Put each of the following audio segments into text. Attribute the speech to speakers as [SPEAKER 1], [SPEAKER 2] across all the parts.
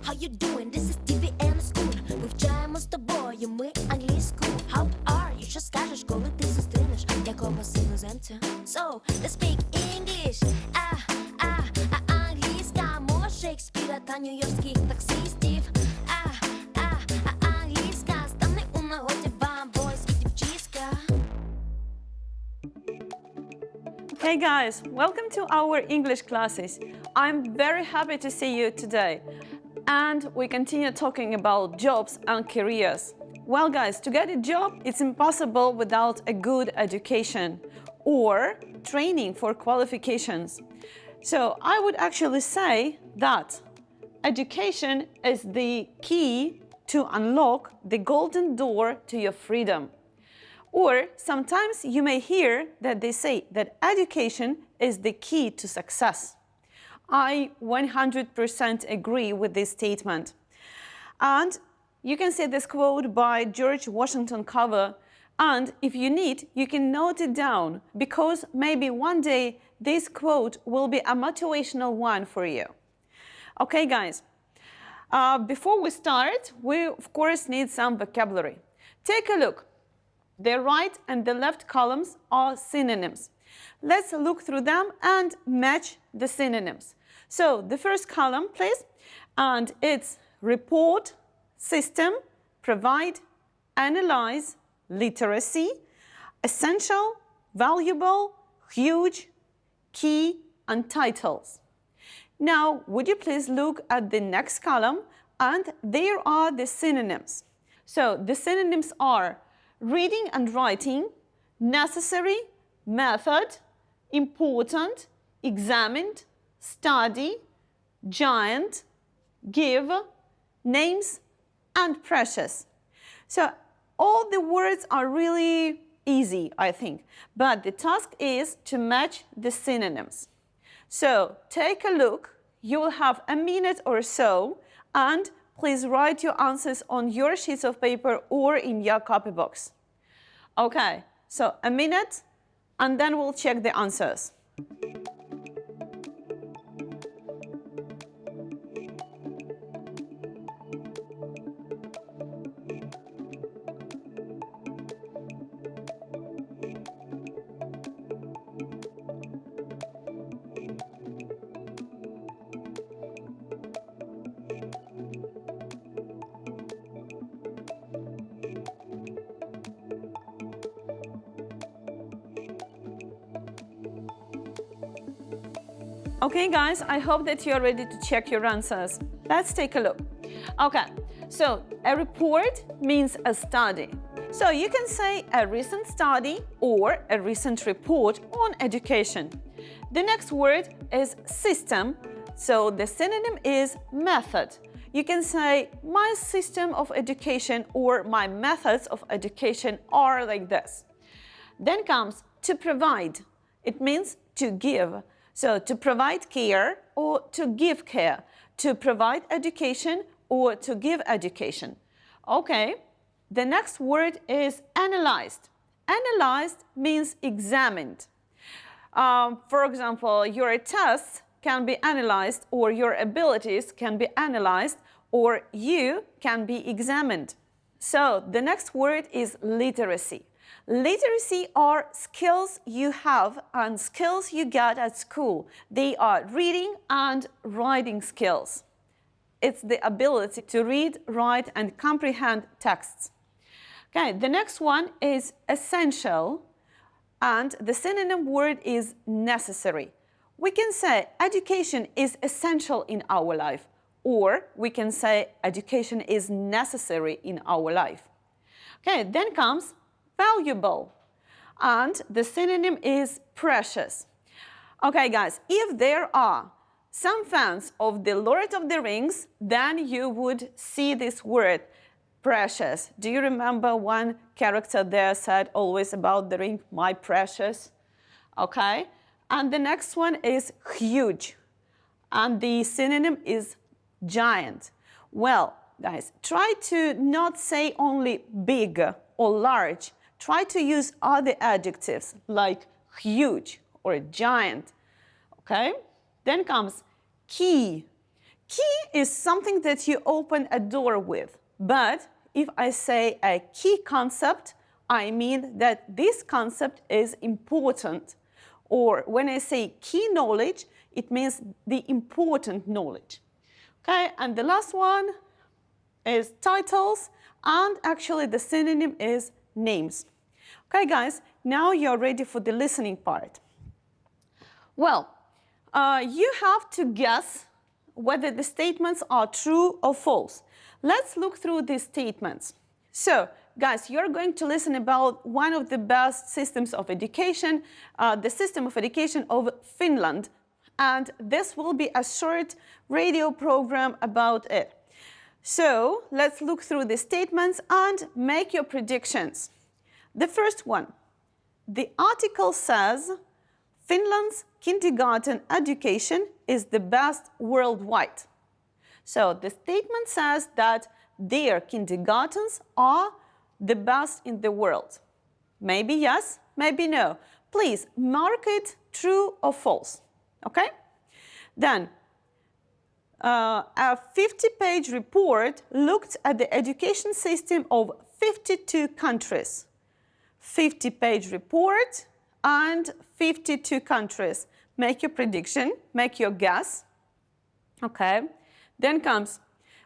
[SPEAKER 1] how you doing? This is TV and school. Вивчаємо з тобою ми англійську. How are you? Що скажеш, коли ти зустрінеш якогось іноземця? So, let's speak English. Англійська мова Шекспіра та нью-йоркських таксистів. Англійська стане у нагоді вам, бойс і дівчиська.
[SPEAKER 2] Hey guys, welcome to our English classes. I'm very happy to see you today. And we continue talking about jobs and careers. Well guys, to get a job, it's impossible without a good education or training for qualifications. So I would actually say that education is the key to unlock the golden door to your freedom. Or sometimes you may hear that they say that education is the key to success. I 100% agree with this statement. And you can see this quote by George Washington Carver, and if you need, you can note it down, because maybe one day this quote will be a motivational one for you. Okay, guys, before we start, we of course need some vocabulary. Take a look. The right and the left columns are synonyms. Let's look through them and match the synonyms. So the first column, please, and it's report, system, provide, analyze, literacy, essential, valuable, huge, key, and titles. Now, would you please look at the next column, and there are the synonyms. So the synonyms are reading and writing, necessary, method, important, examined, study, giant, give, names, and precious. So all the words are really easy, I think, but the task is to match the synonyms. So take a look. You will have a minute or so, and please write your answers on your sheets of paper or in your copybox. Okay, so a minute, and then we'll check the answers. Okay, guys, I hope that you're ready to check your answers. Let's take a look. Okay, so a report means a study. So you can say a recent study or a recent report on education. The next word is system. So the synonym is method. You can say my system of education or my methods of education are like this. Then comes to provide. It means to give. So to provide care or to give care, to provide education or to give education. Okay, the next word is analyzed. Analyzed means examined. For example, your tests can be analyzed, or your abilities can be analyzed, or you can be examined. So the next word is literacy. Literacy are skills you have and skills you get at school. They are reading and writing skills. It's the ability to read, write, and comprehend texts. Okay, the next one is essential, and the synonym word is necessary. We can say education is essential in our life, or we can say education is necessary in our life. Okay, then comes valuable, and the synonym is precious. Okay, guys, if there are some fans of the Lord of the Rings, then you would see this word, precious. Do you remember one character there said always about the ring, my precious? Okay, and the next one is huge, and the synonym is giant. Well, guys, try to not say only big or large. Try to use other adjectives like huge or giant, okay? Then comes key. Key is something that you open a door with. But if I say a key concept, I mean that this concept is important. Or when I say key knowledge, it means the important knowledge. Okay, and the last one is titles, and actually the synonym is names. Okay, guys, now you're ready for the listening part. Well, you have to guess whether the statements are true or false. Let's look through these statements. So, guys, you're going to listen about one of the best systems of education, the system of education of Finland. And this will be a short radio program about it. So, let's look through the statements and make your predictions. The first one, the article says, Finland's kindergarten education is the best worldwide. So the statement says that their kindergartens are the best in the world. Maybe yes, maybe no. Please mark it true or false, okay? Then, a 50-page report looked at the education system of 52 countries. 50-page report and 52 countries. Make your prediction, make your guess. Okay. Then comes,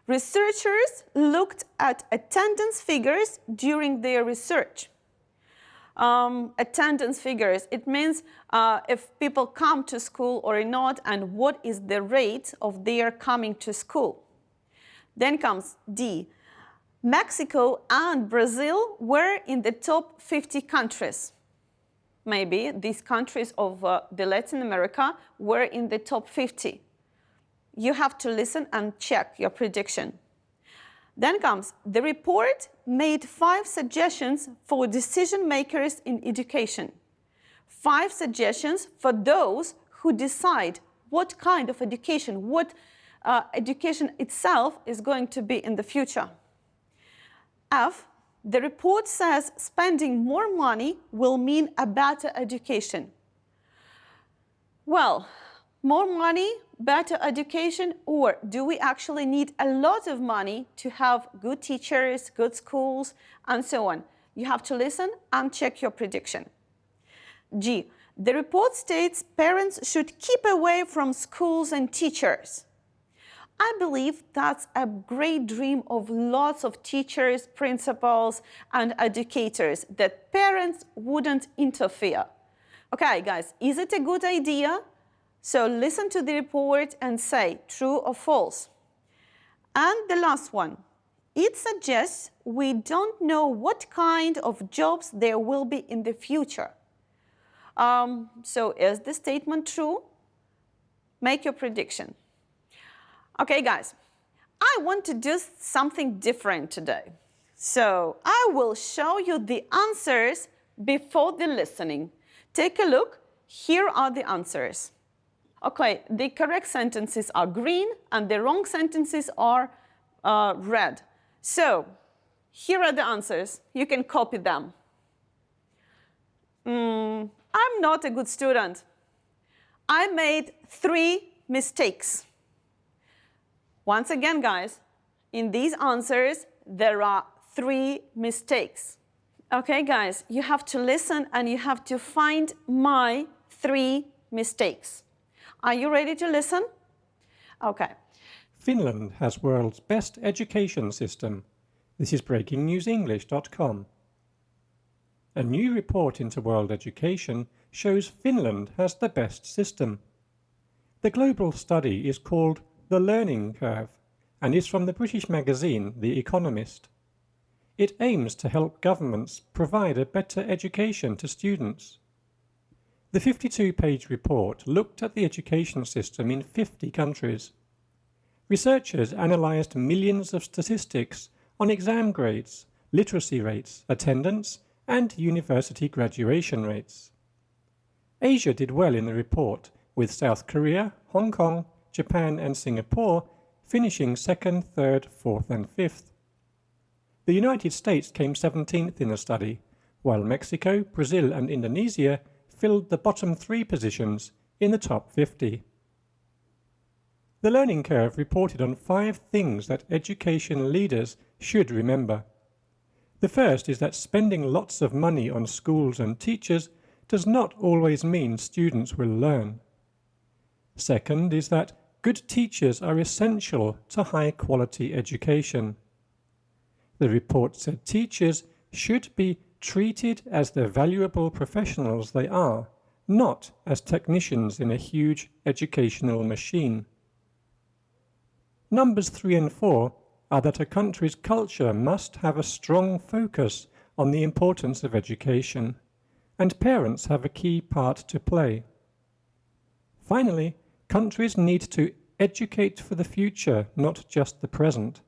[SPEAKER 2] researchers looked at attendance figures during their research. Attendance figures, it means if people come to school or not, and what is the rate of their coming to school. Then comes D. Mexico and Brazil were in the top 50 countries. Maybe these countries of the Latin America were in the top 50. You have to listen and check your prediction. Then comes, the report made 5 suggestions for decision makers in education. 5 suggestions for those who decide what kind of education, what education itself is going to be in the future. F, the report says spending more money will mean a better education. Well, more money, better education, or do we actually need a lot of money to have good teachers, good schools, and so on? You have to listen and check your prediction. G, the report states parents should keep away from schools and teachers. I believe that's a great dream of lots of teachers, principals, and educators, that parents wouldn't interfere. Okay, guys, is it a good idea? So listen to the report and say true or false. And the last one, it suggests we don't know what kind of jobs there will be in the future. So is the statement true? Make your prediction. Okay, guys, I want to do something different today. So I will show you the answers before the listening. Take a look. Here are the answers. Okay, the correct sentences are green and the wrong sentences are red. So here are the answers. You can copy them. I'm not a good student. I made 3 mistakes. Once again, guys, in these answers, there are 3 mistakes. Okay, guys, you have to listen and you have to find my 3 mistakes. Are you ready to listen? Okay.
[SPEAKER 3] Finland has world's best education system. This is breakingnewsenglish.com. A new report into world education shows Finland has the best system. The global study is called The Learning Curve and is from the British magazine The Economist. It aims to help governments provide a better education to students. The 52-page report looked at the education system in 50 countries. Researchers analysed millions of statistics on exam grades, literacy rates, attendance, and university graduation rates. Asia did well in the report, with South Korea, Hong Kong, Japan and Singapore finishing 2nd, 3rd, 4th and 5th. The United States came 17th in the study, while Mexico, Brazil and Indonesia filled the bottom 3 positions in the top 50. The learning curve reported on 5 things that education leaders should remember. The first is that spending lots of money on schools and teachers does not always mean students will learn. Second is that good teachers are essential to high-quality education. The report said teachers should be treated as the valuable professionals they are, not as technicians in a huge educational machine. Numbers 3 and 4 are that a country's culture must have a strong focus on the importance of education, and parents have a key part to play. Finally, countries need to educate for the future, not just the present.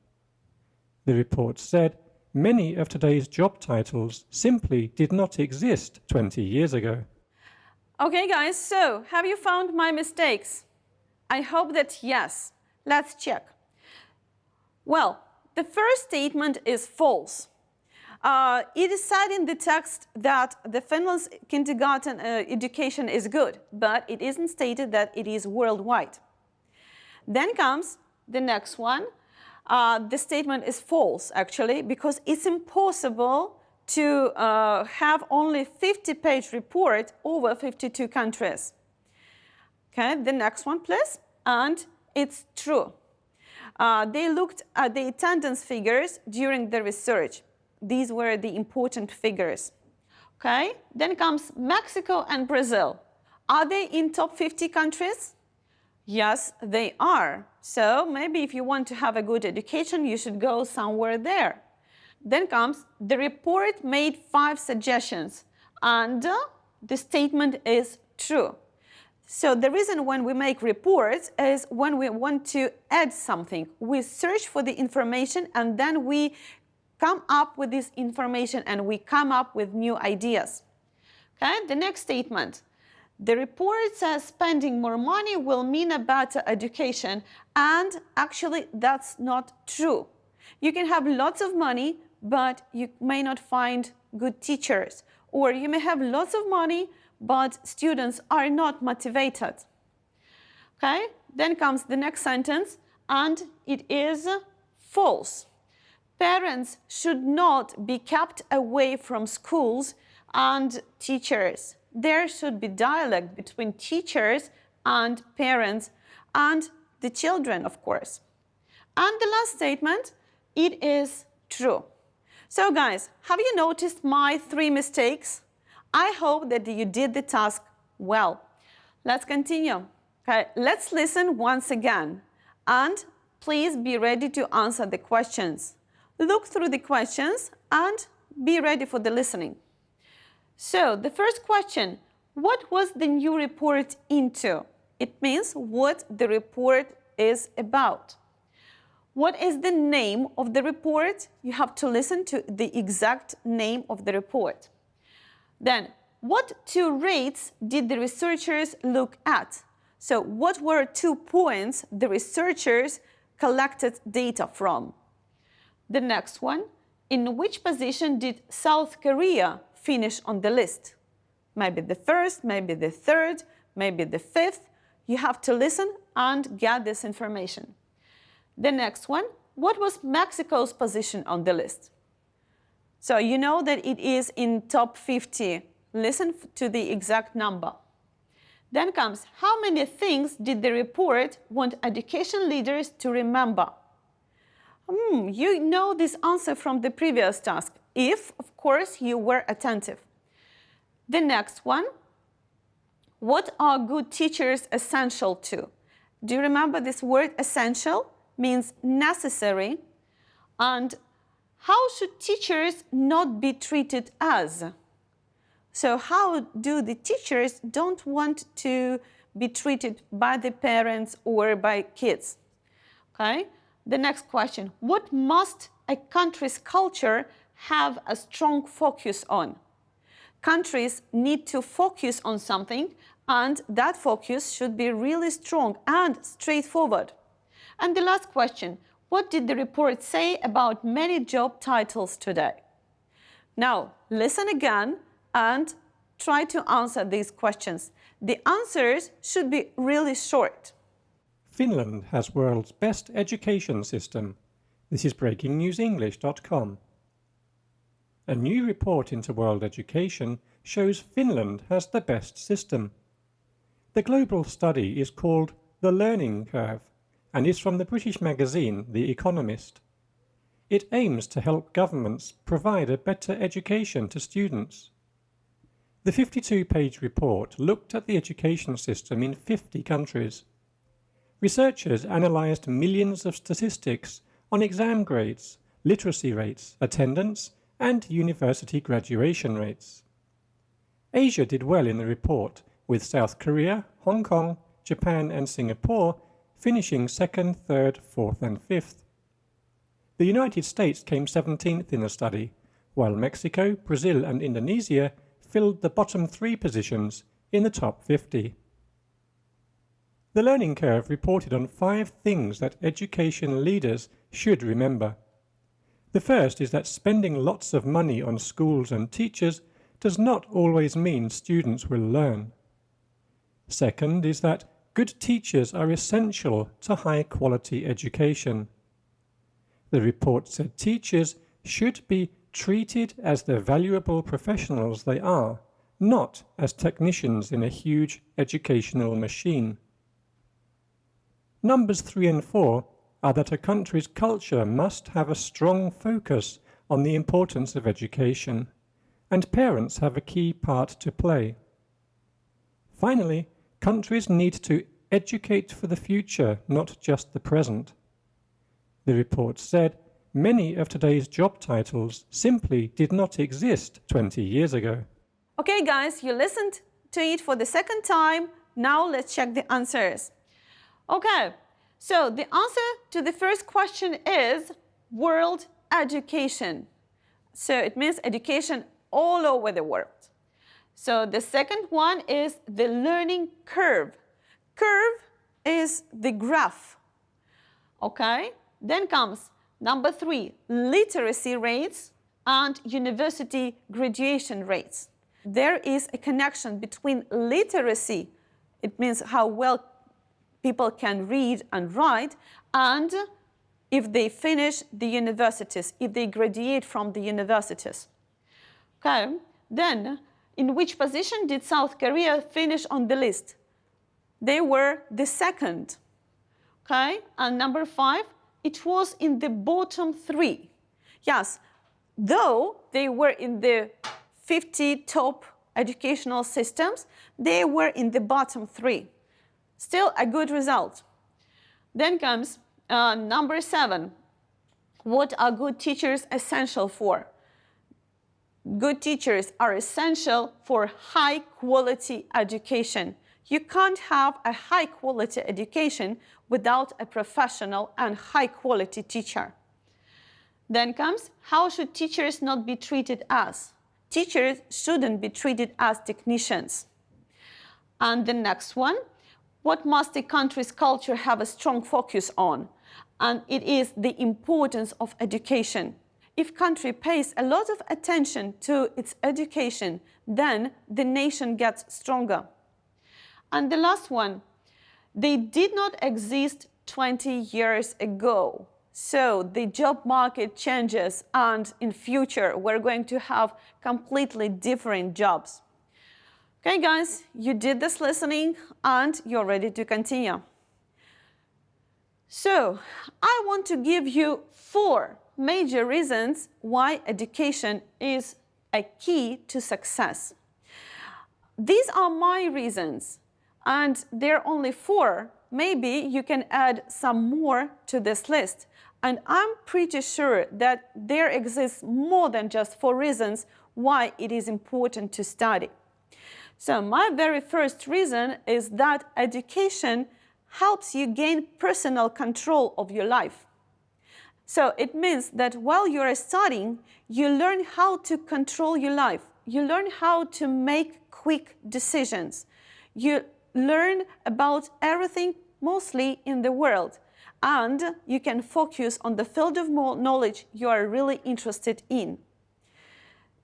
[SPEAKER 3] The report said many of today's job titles simply did not exist 20 years ago.
[SPEAKER 2] Okay, guys, so have you found my mistakes? I hope that yes. Let's check. Well, the first statement is false. It is said in the text that the Finland's kindergarten education is good, but it isn't stated that it is worldwide. Then comes the next one. The statement is false, actually, because it's impossible to have only 50-page report over 52 countries. Okay, the next one, please. And it's true. They looked at the attendance figures during the research. These were the important figures. Okay, then comes Mexico and Brazil. Are they in top 50 countries? Yes, they are. So maybe if you want to have a good education, you should go somewhere there. Then comes the report made 5 suggestions, and the statement is true. So the reason when we make reports is when we want to add something. We search for the information and then we come up with this information and we come up with new ideas. Okay, the next statement. The report says spending more money will mean a better education, and actually that's not true. You can have lots of money, but you may not find good teachers, or you may have lots of money, but students are not motivated. Okay, then comes the next sentence, and it is false. Parents should not be kept away from schools and teachers. There should be dialogue between teachers and parents and the children, of course. And the last statement, it is true. So guys, have you noticed my 3 mistakes? I hope that you did the task well. Let's continue. Okay, let's listen once again. And please be ready to answer the questions. Look through the questions and be ready for the listening. So the first question, what was the new report into? It means what the report is about. What is the name of the report? You have to listen to the exact name of the report. Then, what 2 rates did the researchers look at? So what were 2 points the researchers collected data from? The next one, in which position did South Korea finish on the list? Maybe the 1st, maybe the 3rd, maybe the 5th. You have to listen and get this information. The next one, what was Mexico's position on the list? So you know that it is in top 50. Listen to the exact number. Then comes, how many things did the report want education leaders to remember? You know this answer from the previous task, if, of course, you were attentive. The next one, what are good teachers essential to? Do you remember this word essential? Means necessary. And how should teachers not be treated as? So how do the teachers don't want to be treated by the parents or by kids? Okay. The next question, what must a country's culture have a strong focus on? Countries need to focus on something, and that focus should be really strong and straightforward. And the last question, what did the report say about many job titles today? Now, listen again and try to answer these questions. The answers should be really short.
[SPEAKER 3] Finland has world's best education system. This is breakingnewsenglish.com. A new report into world education shows Finland has the best system. The global study is called The Learning Curve and is from the British magazine The Economist. It aims to help governments provide a better education to students. The 52-page report looked at the education system in 50 countries. Researchers analysed millions of statistics on exam grades, literacy rates, attendance, and university graduation rates. Asia did well in the report, with South Korea, Hong Kong, Japan and Singapore finishing 2nd, 3rd, 4th and 5th. The United States came 17th in the study, while Mexico, Brazil and Indonesia filled the bottom 3 positions in the top 50. The Learning Curve reported on 5 things that education leaders should remember. The first is that spending lots of money on schools and teachers does not always mean students will learn. Second is that good teachers are essential to high-quality education. The report said teachers should be treated as the valuable professionals they are, not as technicians in a huge educational machine. Numbers 3 and 4 are that a country's culture must have a strong focus on the importance of education, and parents have a key part to play. Finally, countries need to educate for the future, not just the present. The report said many of today's job titles simply did not exist 20 years ago.
[SPEAKER 2] Okay, guys, you listened to it for the second time. Now let's check the answers. Okay, so the answer to the first question is world education. So it means education all over the world. So the second one is the learning curve. Curve is the graph. Okay, then comes number 3, literacy rates and university graduation rates. There is a connection between literacy, it means how well people can read and write, and if they finish the universities, if they graduate from the universities. Okay, then in which position did South Korea finish on the list? They were the second. Okay, and number 5, it was in the bottom 3. Yes, though they were in the 50 top educational systems, they were in the bottom 3. Still a good result. Then comes number 7. What are good teachers essential for? Good teachers are essential for high-quality education. You can't have a high-quality education without a professional and high-quality teacher. Then comes, how should teachers not be treated as? Teachers shouldn't be treated as technicians. And the next one, what must a country's culture have a strong focus on? And it is the importance of education. If country pays a lot of attention to its education, then the nation gets stronger. And the last one, they did not exist 20 years ago. So the job market changes, and in future we're going to have completely different jobs. Okay, guys, you did this listening and you're ready to continue. So I want to give you 4 major reasons why education is a key to success. These are my reasons, and there are only 4. Maybe you can add some more to this list. And I'm pretty sure that there exists more than just 4 reasons why it is important to study. So my very first reason is that education helps you gain personal control of your life. So it means that while you are studying, you learn how to control your life. You learn how to make quick decisions. You learn about everything mostly in the world. And you can focus on the field of knowledge you are really interested in.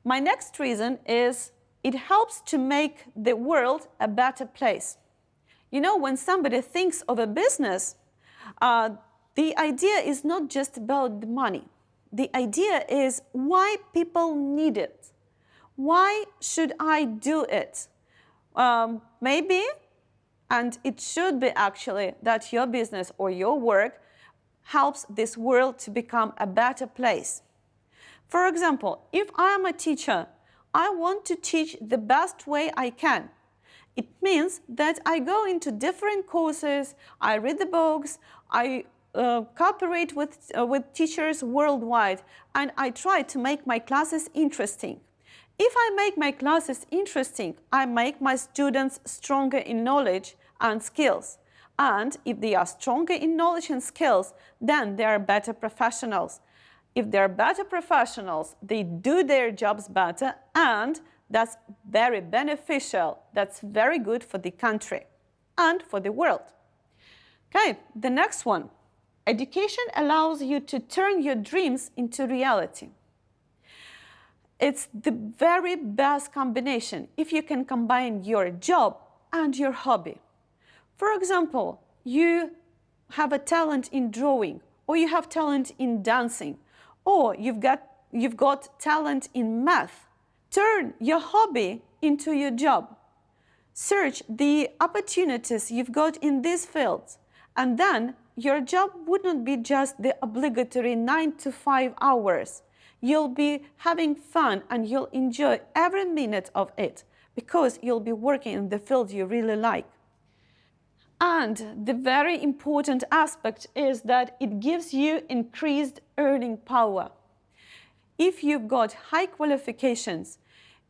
[SPEAKER 2] My next reason is it helps to make the world a better place. You know, when somebody thinks of a business, The idea is not just about the money. The idea is why people need it. Why should I do it? Maybe, and it should be actually, that your business or your work helps this world to become a better place. For example, if I am a teacher, I want to teach the best way I can. It means that I go into different courses, I read the books, I cooperate with teachers worldwide, and I try to make my classes interesting. If I make my classes interesting, I make my students stronger in knowledge and skills. And if they are stronger in knowledge and skills, then they are better professionals. If they're better professionals, they do their jobs better, and that's very beneficial. That's very good for the country and for the world. Okay, the next one. Education allows you to turn your dreams into reality. It's the very best combination if you can combine your job and your hobby. For example, you have a talent in drawing, or you have talent in dancing, or you've got talent in math. Turn your hobby into your job. Search the opportunities you've got in these fields, and then your job would not be just the obligatory 9 to 5 hours. You'll be having fun and you'll enjoy every minute of it because you'll be working in the field you really like. And the very important aspect is that it gives you increased earning power. If you've got high qualifications,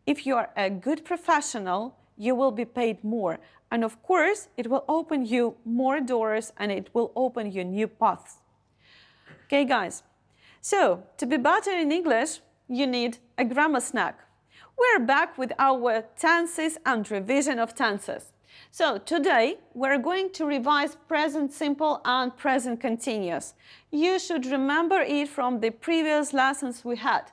[SPEAKER 2] if you are a good professional, you will be paid more. And of course, it will open you more doors and it will open you new paths. Okay, guys. So, to be better in English, you need a grammar snack. We're back with our tenses and revision of tenses. So, today, we're going to revise present simple and present continuous. You should remember it from the previous lessons we had.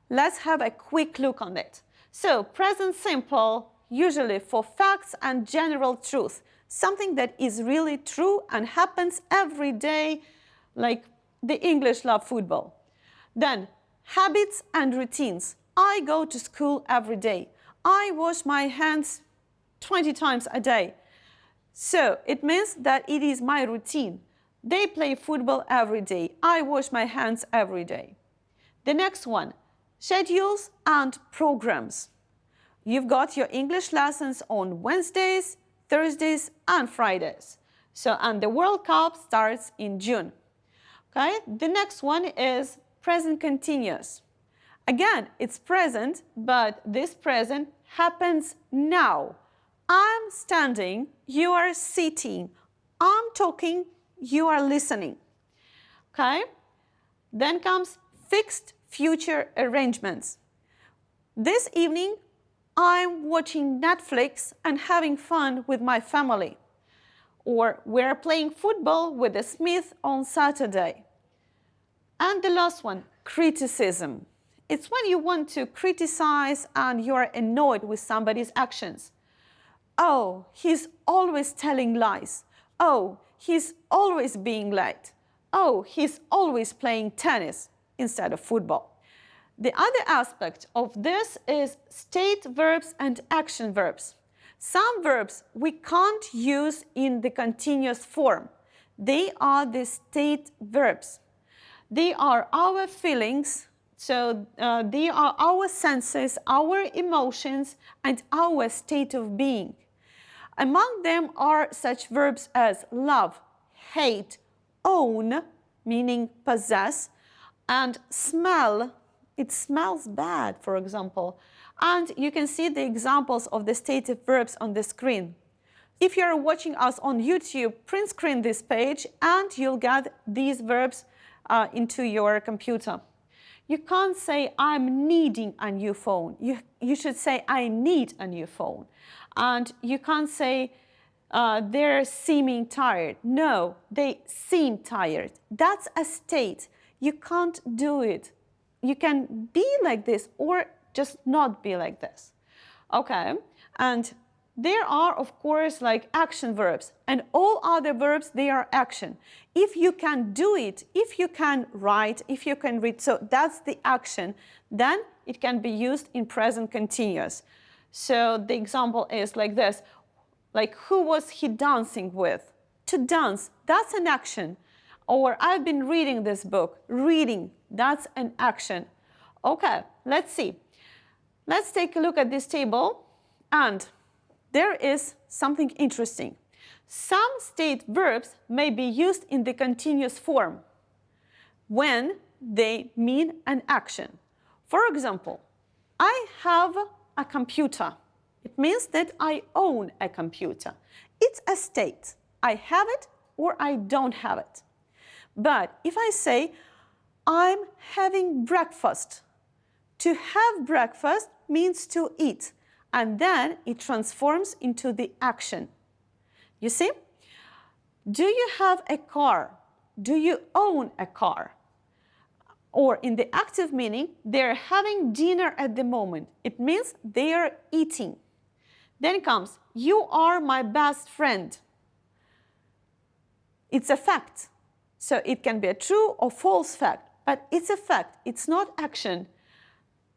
[SPEAKER 2] Let's have a quick look on it. So, present simple, usually for facts and general truth, something that is really true and happens every day, like the English love football. Then, habits and routines. I go to school every day. I wash my hands 20 times a day. So, it means that it is my routine. They play football every day. I wash my hands every day. The next one, schedules and programs. You've got your English lessons on Wednesdays, Thursdays, and Fridays. So, and the World Cup starts in June. Okay, the next one is present continuous. Again, it's present, but this present happens now. I'm standing, you are sitting. I'm talking, you are listening. Okay? Then comes fixed future arrangements. This evening, I'm watching Netflix and having fun with my family. Or we're playing football with the Smith on Saturday. And the last one, criticism. It's when you want to criticize and you're annoyed with somebody's actions. Oh, he's always telling lies. Oh, he's always being late. Oh, he's always playing tennis instead of football. The other aspect of this is state verbs and action verbs. Some verbs we can't use in the continuous form. They are the state verbs. They are our feelings, so they are our senses, our emotions, and our state of being. Among them are such verbs as love, hate, own, meaning possess, and smell. It smells bad, for example. And you can see the examples of the stative verbs on the screen. If you're watching us on YouTube, print screen this page and you'll get these verbs into your computer. You can't say, I'm needing a new phone. You should say, I need a new phone. And you can't say, they're seeming tired. No, they seem tired. That's a state. You can't do it. You can be like this or just not be like this. Okay, and there are, of course, like action verbs, and all other verbs, they are action. If you can do it, if you can write, if you can read, so that's the action, then it can be used in present continuous. So the example is like this, like who was he dancing with? To dance, that's an action. Or I've been reading this book. Reading, that's an action. Okay, let's see. Let's take a look at this table, and there is something interesting. Some state verbs may be used in the continuous form when they mean an action. For example, I have a computer. It means that I own a computer. It's a state. I have it or I don't have it. But if I say, I'm having breakfast, to have breakfast means to eat, and then it transforms into the action. You see? Do you have a car? Do you own a car? Or in the active meaning, they're having dinner at the moment. It means they are eating. Then comes, you are my best friend. It's a fact. So it can be a true or false fact, but it's a fact. It's not action.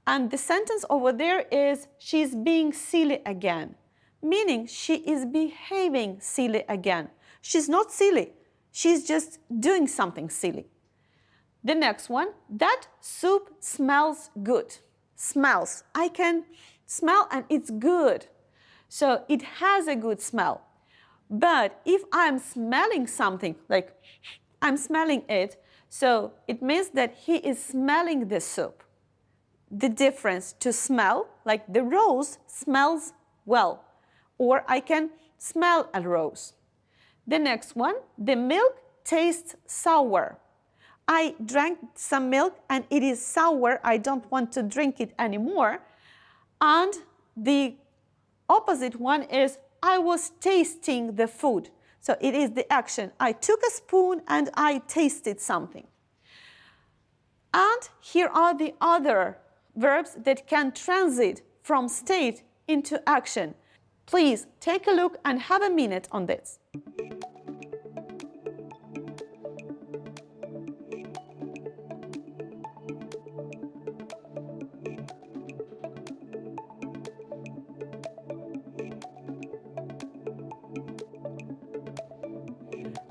[SPEAKER 2] And the sentence over there is, she's being silly again, meaning she is behaving silly again. She's not silly. She's just doing something silly. The next one, that soup smells good. Smells. I can smell and it's good. So it has a good smell. But if I'm smelling something, like I'm smelling it, so it means that he is smelling the soup. The difference to smell, like the rose smells well, or I can smell a rose. The next one, the milk tastes sour. I drank some milk and it is sour. I don't want to drink it anymore. And the opposite one is, I was tasting the food. So it is the action. I took a spoon and I tasted something. And here are the other verbs that can transit from state into action. Please take a look and have a minute on this.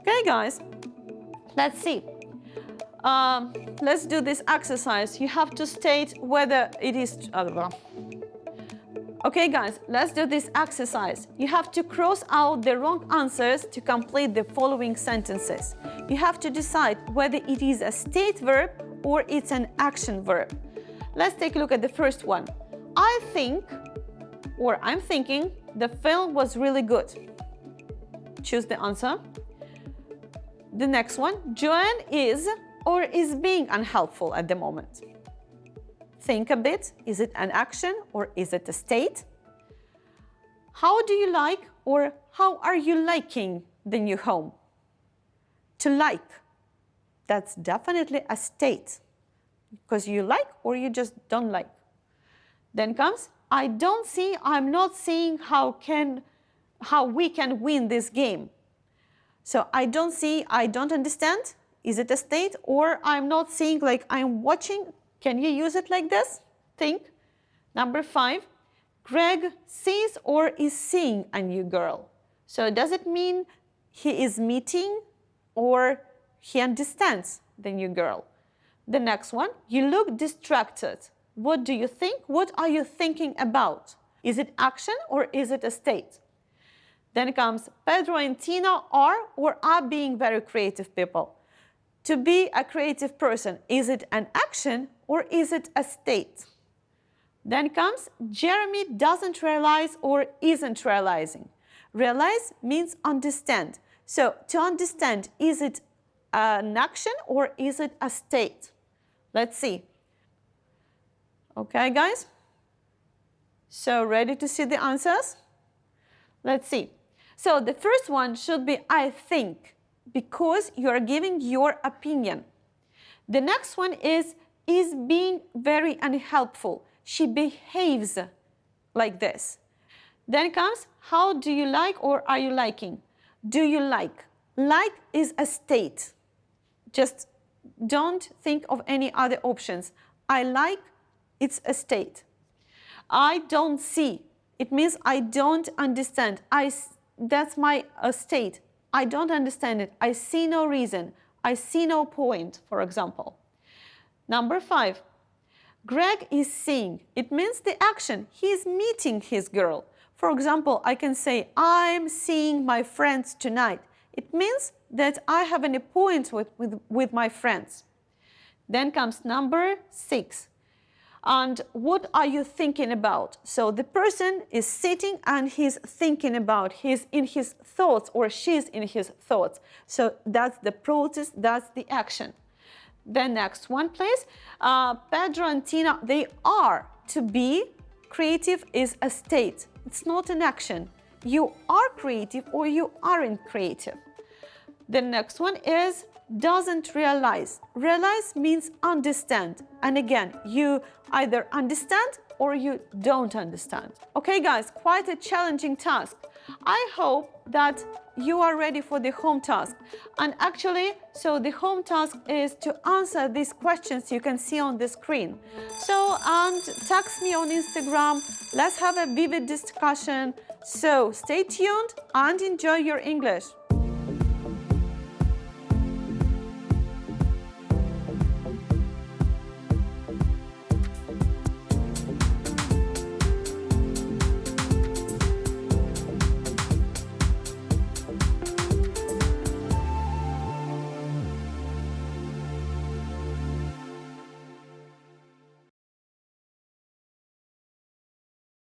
[SPEAKER 2] Okay, guys, let's see. Let's do this exercise. You have to state whether it is... Okay, guys, let's do this exercise. You have to cross out the wrong answers to complete the following sentences. You have to decide whether it is a state verb or it's an action verb. Let's take a look at the first one. I think, or I'm thinking, the film was really good. Choose the answer. The next one, Joanne is or is being unhelpful at the moment. Think a bit, is it an action or is it a state? How do you like or how are you liking the new home? To like, that's definitely a state because you like or you just don't like. Then comes, I'm not seeing how we can win this game. So I don't understand. Is it a state? Or I'm not seeing, like I'm watching. Can you use it like this? Think. Number 5, Greg sees or is seeing a new girl. So does it mean he is meeting or he understands the new girl? The next one, you look distracted. What do you think? What are you thinking about? Is it action or is it a state? Then comes Pedro and Tina are or are being very creative people. To be a creative person, is it an action or is it a state? Then comes Jeremy doesn't realize or isn't realizing. Realize means understand. So to understand, is it an action or is it a state? Let's see. Okay, guys? So ready to see the answers? Let's see. So the first one should be I think, because you are giving your opinion. The next one is being very unhelpful. She behaves like this. Then comes, how do you like or are you liking? Do you like? Like is a state. Just don't think of any other options. I like, it's a state. I don't see. It means I don't understand. That's my state. I don't understand it. I see no reason. I see no point, for example. Number 5. Greg is seeing. It means the action. He is meeting his girl. For example, I can say, I'm seeing my friends tonight. It means that I have an appointment with my friends. Then comes number 6. And what are you thinking about? So the person is sitting and he's thinking about, he's in his thoughts or she's in his thoughts. So that's the process, that's the action. The next one, please. Pedro and Tina, they are. To be creative is a state. It's not an action. You are creative or you aren't creative. The next one is doesn't realize. Realize means understand. And again, you either understand or you don't understand. Okay, guys, quite a challenging task. I hope that you are ready for the home task. And actually, so the home task is to answer these questions you can see on the screen. So, and text me on Instagram. Let's have a vivid discussion. So stay tuned and enjoy your English.